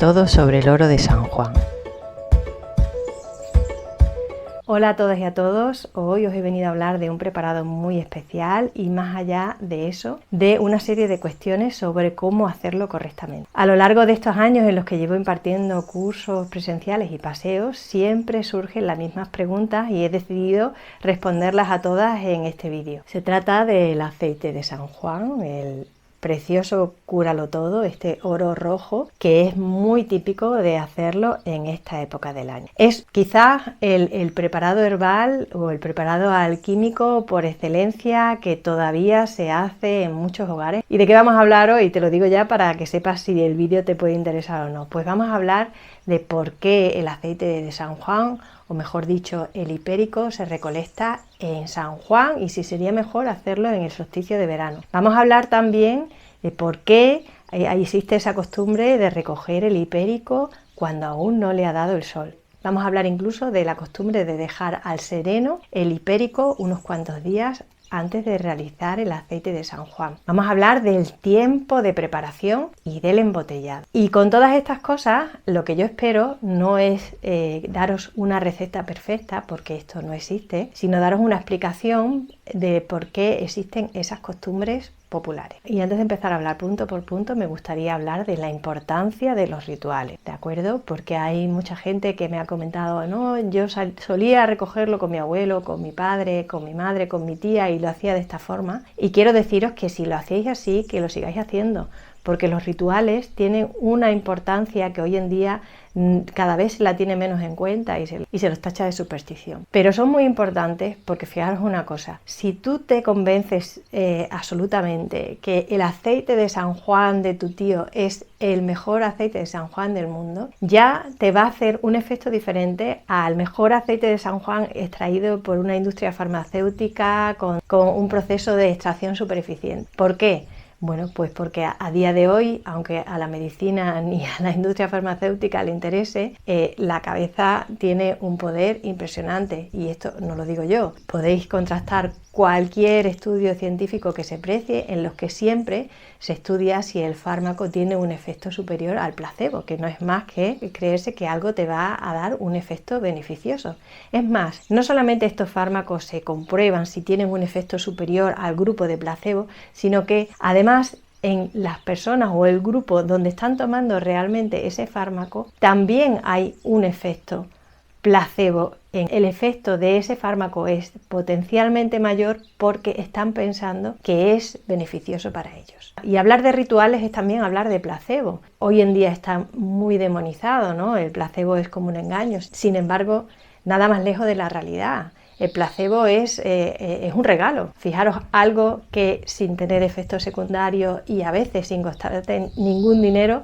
todo sobre el oro de San Juan. Hola a todas y a todos, hoy os he venido a hablar de un preparado muy especial y más allá de eso, de una serie de cuestiones sobre cómo hacerlo correctamente. A lo largo de estos años en los que llevo impartiendo cursos presenciales y paseos, siempre surgen las mismas preguntas y he decidido responderlas a todas en este vídeo. Se trata del aceite de San Juan, el precioso Cúralo Todo, este oro rojo, que es muy típico de hacerlo en esta época del año. Es quizás el preparado herbal o el preparado alquímico por excelencia que todavía se hace en muchos hogares. ¿Y de qué vamos a hablar hoy? Te lo digo ya para que sepas si el vídeo te puede interesar o no. Pues vamos a hablar de por qué el aceite de San Juan, o mejor dicho, el hipérico, se recolecta en San Juan y si sería mejor hacerlo en el solsticio de verano. Vamos a hablar también de por qué existe esa costumbre de recoger el hipérico cuando aún no le ha dado el sol. Vamos a hablar incluso de la costumbre de dejar al sereno el hipérico unos cuantos días antes de realizar el aceite de San Juan. Vamos a hablar del tiempo de preparación y del embotellado. Y con todas estas cosas, lo que yo espero no es daros una receta perfecta, porque esto no existe, sino daros una explicación de por qué existen esas costumbres populares. Y antes de empezar a hablar punto por punto, me gustaría hablar de la importancia de los rituales, ¿de acuerdo? Porque hay mucha gente que me ha comentado, no, yo solía recogerlo con mi abuelo, con mi padre, con mi madre, con mi tía y lo hacía de esta forma. Y quiero deciros que si lo hacéis así, que lo sigáis haciendo, porque los rituales tienen una importancia que hoy en día cada vez se la tiene menos en cuenta y se los tacha de superstición. Pero son muy importantes porque fijaros una cosa, si tú te convences absolutamente que el aceite de San Juan de tu tío es el mejor aceite de San Juan del mundo, ya te va a hacer un efecto diferente al mejor aceite de San Juan extraído por una industria farmacéutica con un proceso de extracción súper eficiente. ¿Por qué? Bueno, pues porque a día de hoy, aunque a la medicina ni a la industria farmacéutica le interese, la cabeza tiene un poder impresionante y esto no lo digo yo. Podéis contrastar cualquier estudio científico que se precie en los que siempre se estudia si el fármaco tiene un efecto superior al placebo, que no es más que creerse que algo te va a dar un efecto beneficioso. Es más, no solamente estos fármacos se comprueban si tienen un efecto superior al grupo de placebo, sino que además en las personas o el grupo donde están tomando realmente ese fármaco también hay un efecto placebo. El efecto de ese fármaco es potencialmente mayor porque están pensando que es beneficioso para ellos. Y hablar de rituales es también hablar de placebo. Hoy en día está muy demonizado, ¿no? El placebo es como un engaño. Sin embargo, nada más lejos de la realidad. El placebo es un regalo. Fijaros, algo que sin tener efectos secundarios y a veces sin costarte ningún dinero,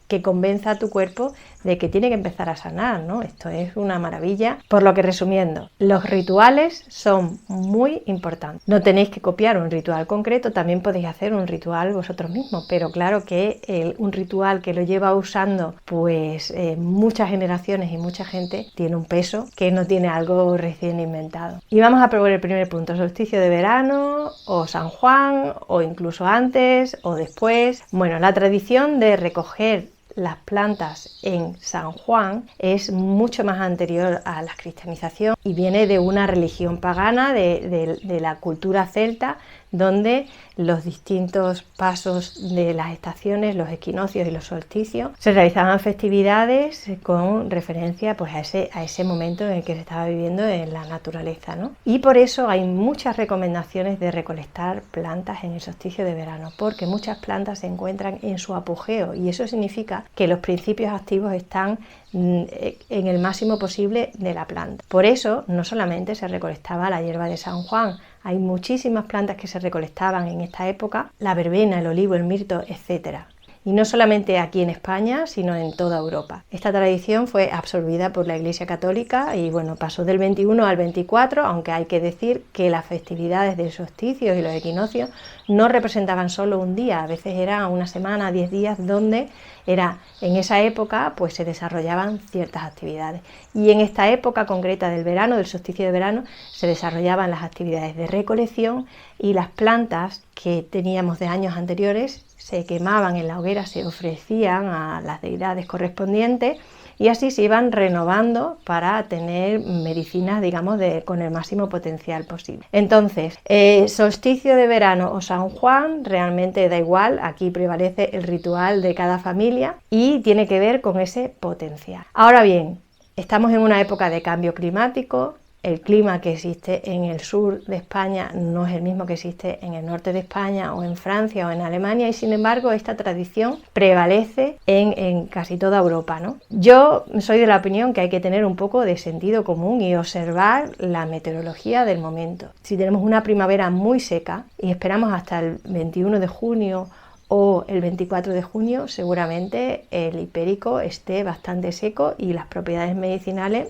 que convenza a tu cuerpo de que tiene que empezar a sanar, ¿no? Esto es una maravilla. Por lo que, resumiendo, los rituales son muy importantes. No tenéis que copiar un ritual concreto, también podéis hacer un ritual vosotros mismos, pero claro que un ritual que lo lleva usando pues muchas generaciones y mucha gente tiene un peso que no tiene algo recién inventado. Y vamos a probar el primer punto, solsticio de verano o San Juan o incluso antes o después. Bueno, la tradición de recoger las plantas en San Juan es mucho más anterior a la cristianización y viene de una religión pagana de la cultura celta, donde los distintos pasos de las estaciones, los equinoccios y los solsticios, se realizaban festividades con referencia pues, a ese momento en el que se estaba viviendo en la naturaleza, ¿no? Y por eso hay muchas recomendaciones de recolectar plantas en el solsticio de verano, porque muchas plantas se encuentran en su apogeo y eso significa que los principios activos están en el máximo posible de la planta. Por eso no solamente se recolectaba la hierba de San Juan, hay muchísimas plantas que se recolectaban en esta época, la verbena, el olivo, el mirto, etcétera. Y no solamente aquí en España, sino en toda Europa. Esta tradición fue absorbida por la Iglesia Católica y bueno, pasó del 21 al 24, aunque hay que decir que las festividades del solsticio y los equinoccios no representaban solo un día, a veces era una semana, 10 días, donde en esa época pues se desarrollaban ciertas actividades. Y en esta época concreta del verano, del solsticio de verano, se desarrollaban las actividades de recolección y las plantas que teníamos de años anteriores se quemaban en la hoguera, se ofrecían a las deidades correspondientes y así se iban renovando para tener medicinas, digamos, con el máximo potencial posible. Entonces, solsticio de verano o San Juan, realmente da igual, aquí prevalece el ritual de cada familia y tiene que ver con ese potencial. Ahora bien, estamos en una época de cambio climático. El clima que existe en el sur de España no es el mismo que existe en el norte de España o en Francia o en Alemania y sin embargo esta tradición prevalece en casi toda Europa, ¿no? Yo soy de la opinión que hay que tener un poco de sentido común y observar la meteorología del momento. Si tenemos una primavera muy seca y esperamos hasta el 21 de junio o el 24 de junio, seguramente el hipérico esté bastante seco y las propiedades medicinales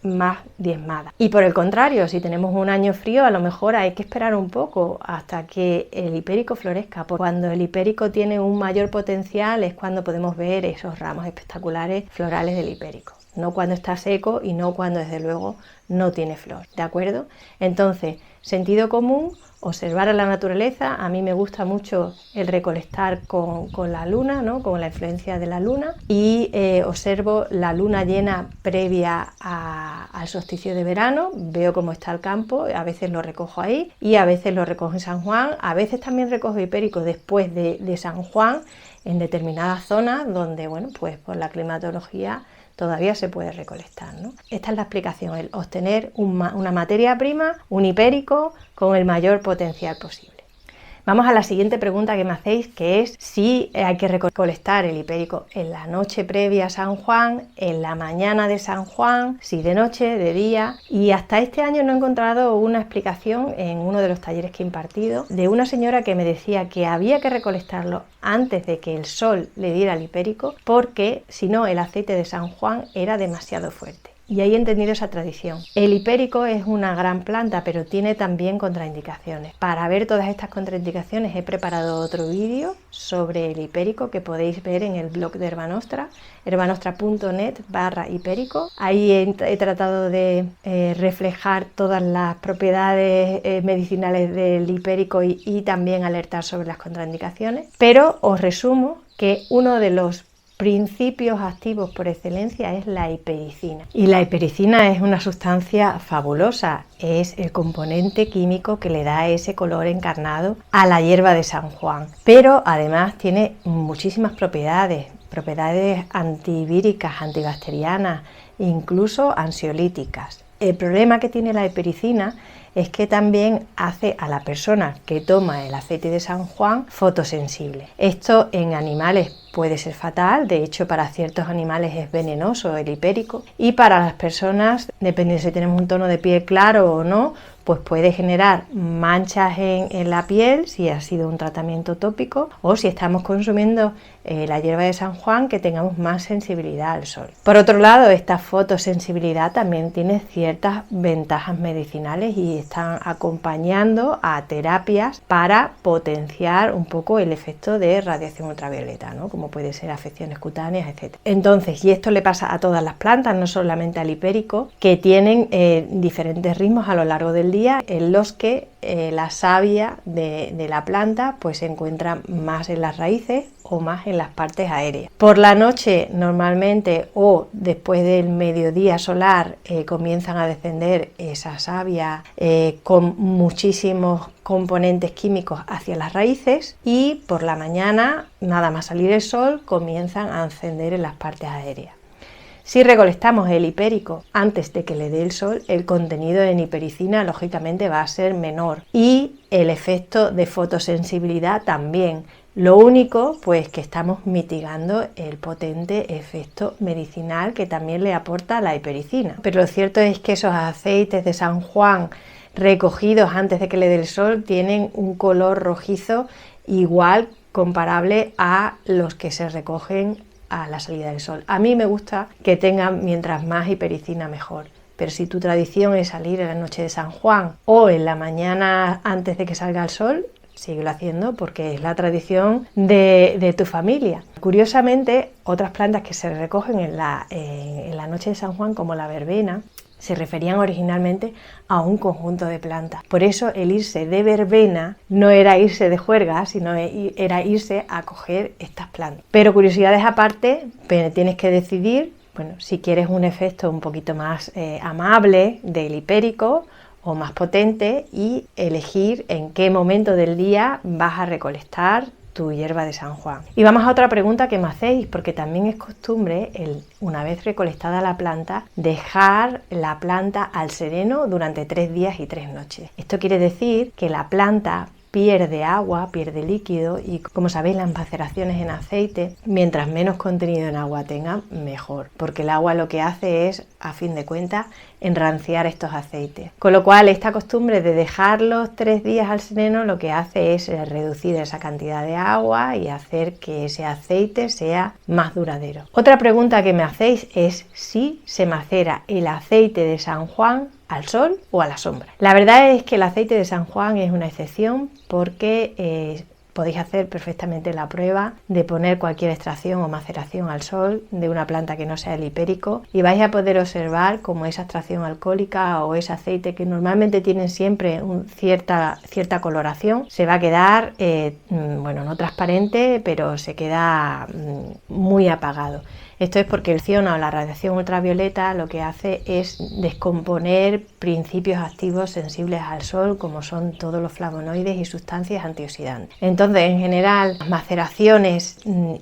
más diezmada. Y por el contrario, si tenemos un año frío, a lo mejor hay que esperar un poco hasta que el hipérico florezca, porque cuando el hipérico tiene un mayor potencial es cuando podemos ver esos ramos espectaculares florales del hipérico, no cuando está seco y no cuando desde luego no tiene flor, ¿de acuerdo? Entonces, sentido común, observar a la naturaleza. A mí me gusta mucho el recolectar con la luna, ¿no? Con la influencia de la luna, y observo la luna llena previa al solsticio de verano, veo cómo está el campo, a veces lo recojo ahí y a veces lo recojo en San Juan, a veces también recojo hipérico después de San Juan en determinadas zonas donde, bueno, pues por la climatología todavía se puede recolectar, ¿no? Esta es la explicación, el obtener una materia prima, un hipérico, con el mayor potencial posible. Vamos a la siguiente pregunta que me hacéis, que es si hay que recolectar el hipérico en la noche previa a San Juan, en la mañana de San Juan, si de noche, de día. Y hasta este año no he encontrado una explicación en uno de los talleres que he impartido de una señora que me decía que había que recolectarlo antes de que el sol le diera el hipérico, porque si no el aceite de San Juan era demasiado fuerte. Y ahí he entendido esa tradición. El hipérico es una gran planta, pero tiene también contraindicaciones. Para ver todas estas contraindicaciones he preparado otro vídeo sobre el hipérico que podéis ver en el blog de Herbanostra, herbanostra.net/hipérico. Ahí he tratado de reflejar todas las propiedades medicinales del hipérico y también alertar sobre las contraindicaciones. Pero os resumo que uno de los principios activos por excelencia es la hipericina. Y la hipericina es una sustancia fabulosa, es el componente químico que le da ese color encarnado a la hierba de San Juan. Pero además tiene muchísimas propiedades antivíricas, antibacterianas, incluso ansiolíticas. El problema que tiene la hipericina es que también hace a la persona que toma el aceite de San Juan fotosensible. Esto en animales puede ser fatal, de hecho para ciertos animales es venenoso el hipérico, y para las personas, dependiendo si tenemos un tono de piel claro o no, pues puede generar manchas en la piel si ha sido un tratamiento tópico, o si estamos consumiendo la hierba de San Juan, que tengamos más sensibilidad al sol. Por otro lado, esta fotosensibilidad también tiene ciertas ventajas medicinales y están acompañando a terapias para potenciar un poco el efecto de radiación ultravioleta, ¿no? Como puede ser afecciones cutáneas, etc. Entonces, y esto le pasa a todas las plantas, no solamente al hipérico, que tienen diferentes ritmos a lo largo del día en los que la savia de la planta pues se encuentra más en las raíces o más en las partes aéreas. Por la noche normalmente o después del mediodía solar comienzan a descender esa savia con muchísimos componentes químicos hacia las raíces, y por la mañana, nada más salir el sol, comienzan a encender en las partes aéreas. Si recolectamos el hipérico antes de que le dé el sol, el contenido en hipericina lógicamente va a ser menor y el efecto de fotosensibilidad también. Lo único, pues, que estamos mitigando el potente efecto medicinal que también le aporta la hipericina. Pero lo cierto es que esos aceites de San Juan recogidos antes de que le dé el sol tienen un color rojizo igual, comparable a los que se recogen a la salida del sol. A mí me gusta que tengan mientras más hipericina mejor. Pero si tu tradición es salir en la noche de San Juan o en la mañana antes de que salga el sol, síguelo haciendo porque es la tradición de tu familia. Curiosamente, otras plantas que se recogen en la noche de San Juan, como la verbena, Se referían originalmente a un conjunto de plantas. Por eso el irse de verbena no era irse de juerga, sino era irse a coger estas plantas. Pero curiosidades aparte, tienes que decidir, bueno, si quieres un efecto un poquito más amable del hipérico o más potente, y elegir en qué momento del día vas a recolectar tu hierba de San Juan. Y vamos a otra pregunta que me hacéis, porque también es costumbre, una vez recolectada la planta, dejar la planta al sereno durante 3 días y 3 noches. Esto quiere decir que la planta pierde agua, pierde líquido, y como sabéis, las maceraciones en aceite, mientras menos contenido en agua tenga, mejor, porque el agua lo que hace es, a fin de cuentas, enranciar estos aceites. Con lo cual, esta costumbre de dejarlos 3 días al sereno lo que hace es reducir esa cantidad de agua y hacer que ese aceite sea más duradero. Otra pregunta que me hacéis es si se macera el aceite de San Juan al sol o a la sombra. La verdad es que el aceite de San Juan es una excepción, porque podéis hacer perfectamente la prueba de poner cualquier extracción o maceración al sol de una planta que no sea el hipérico, y vais a poder observar cómo esa extracción alcohólica o ese aceite, que normalmente tienen siempre cierta coloración, se va a quedar, bueno, no transparente, pero se queda muy apagado. Esto es porque el iono o la radiación ultravioleta lo que hace es descomponer principios activos sensibles al sol, como son todos los flavonoides y sustancias antioxidantes. Entonces, en general, las maceraciones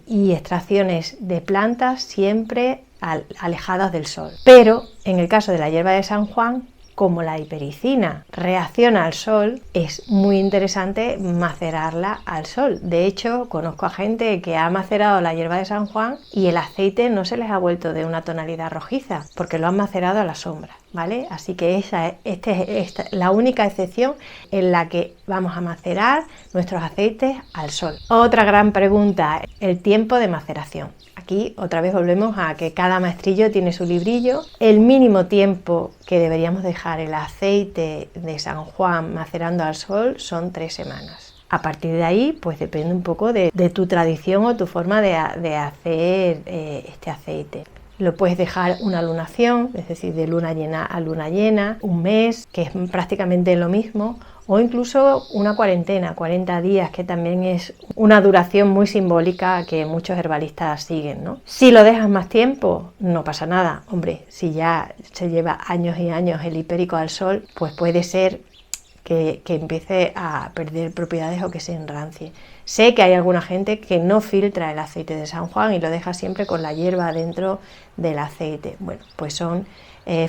y extracciones de plantas siempre alejadas del sol. Pero en el caso de la hierba de San Juan, como la hipericina reacciona al sol, es muy interesante macerarla al sol. De hecho, conozco a gente que ha macerado la hierba de San Juan y el aceite no se les ha vuelto de una tonalidad rojiza, porque lo han macerado a la sombra, ¿vale? Así que esta es la única excepción en la que vamos a macerar nuestros aceites al sol. Otra gran pregunta, el tiempo de maceración. Aquí otra vez volvemos a que cada maestrillo tiene su librillo. El mínimo tiempo que deberíamos dejar el aceite de San Juan macerando al sol son 3 semanas. A partir de ahí, pues depende un poco de tu tradición o tu forma de hacer este aceite. Lo puedes dejar una lunación, es decir, de luna llena a luna llena, un mes, que es prácticamente lo mismo, o incluso una cuarentena, 40 días, que también es una duración muy simbólica que muchos herbalistas siguen, ¿no? Si lo dejas más tiempo, no pasa nada. Hombre, si ya se lleva años y años el hipérico al sol, pues puede ser que empiece a perder propiedades o que se enrancie. Sé que hay alguna gente que no filtra el aceite de San Juan y lo deja siempre con la hierba dentro del aceite. Bueno, pues son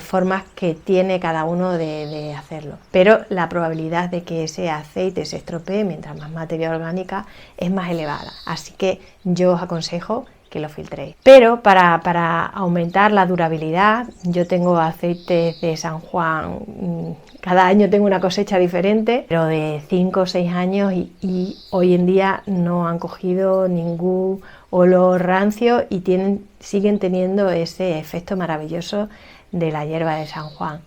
formas que tiene cada uno de hacerlo, pero la probabilidad de que ese aceite se estropee mientras más materia orgánica es más elevada, así que yo os aconsejo que lo filtréis. Pero para aumentar la durabilidad, yo tengo aceites de San Juan, cada año tengo una cosecha diferente, pero de 5 o 6 años y hoy en día no han cogido ningún olor rancio y siguen teniendo ese efecto maravilloso de la hierba de San Juan.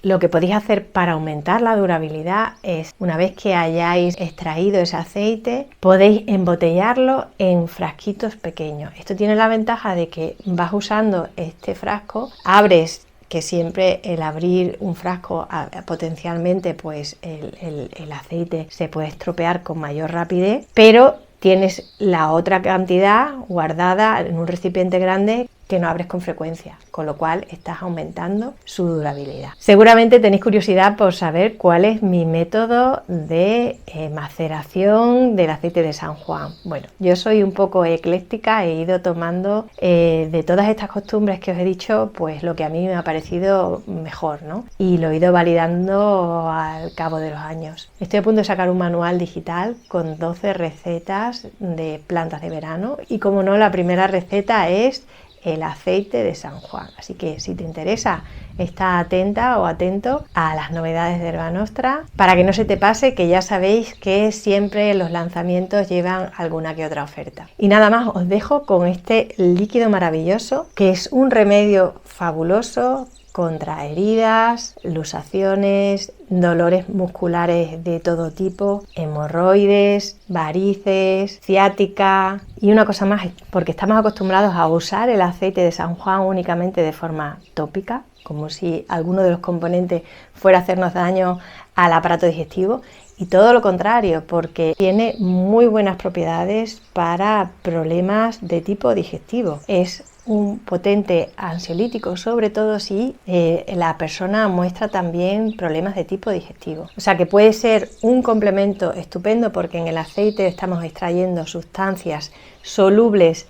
Lo que podéis hacer para aumentar la durabilidad es, una vez que hayáis extraído ese aceite, podéis embotellarlo en frasquitos pequeños. Esto tiene la ventaja de que vas usando este frasco, abres, que siempre el abrir un frasco potencialmente pues el aceite se puede estropear con mayor rapidez, pero tienes la otra cantidad guardada en un recipiente grande que no abres con frecuencia, con lo cual estás aumentando su durabilidad. Seguramente tenéis curiosidad por saber cuál es mi método de maceración del aceite de San Juan. Bueno, yo soy un poco ecléctica, he ido tomando de todas estas costumbres que os he dicho, pues lo que a mí me ha parecido mejor, ¿no? Y lo he ido validando al cabo de los años. Estoy a punto de sacar un manual digital con 12 recetas de plantas de verano y, como no, la primera receta es el aceite de San Juan. Así que si te interesa, está atenta o atento a las novedades de Herba Nostra, para que no se te pase, que ya sabéis que siempre los lanzamientos llevan alguna que otra oferta. Y nada más, os dejo con este líquido maravilloso, que es un remedio fabuloso contra heridas, luxaciones, dolores musculares de todo tipo, hemorroides, varices, ciática y una cosa más, porque estamos acostumbrados a usar el aceite de San Juan únicamente de forma tópica, como si alguno de los componentes fuera a hacernos daño al aparato digestivo, y todo lo contrario, porque tiene muy buenas propiedades para problemas de tipo digestivo. Es un potente ansiolítico, sobre todo si la persona muestra también problemas de tipo digestivo. O sea que puede ser un complemento estupendo, porque en el aceite estamos extrayendo sustancias solubles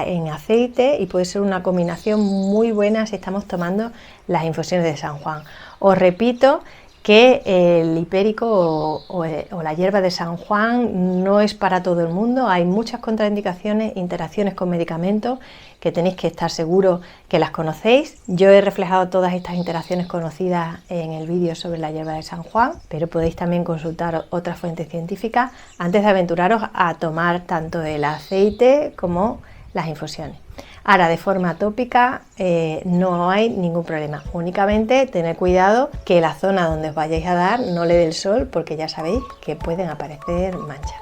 en aceite, y puede ser una combinación muy buena si estamos tomando las infusiones de San Juan. Os repito que el hipérico o la hierba de San Juan no es para todo el mundo. Hay muchas contraindicaciones, interacciones con medicamentos que tenéis que estar seguros que las conocéis. Yo he reflejado todas estas interacciones conocidas en el vídeo sobre la hierba de San Juan, pero podéis también consultar otras fuentes científicas antes de aventuraros a tomar tanto el aceite como las infusiones. Ahora, de forma tópica no hay ningún problema, únicamente tener cuidado que la zona donde os vayáis a dar no le dé el sol, porque ya sabéis que pueden aparecer manchas.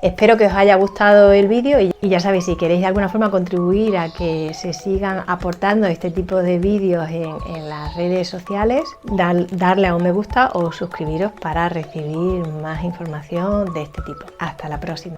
Espero que os haya gustado el vídeo, y ya sabéis, si queréis de alguna forma contribuir a que se sigan aportando este tipo de vídeos en las redes sociales, darle a un me gusta o suscribiros para recibir más información de este tipo. Hasta la próxima.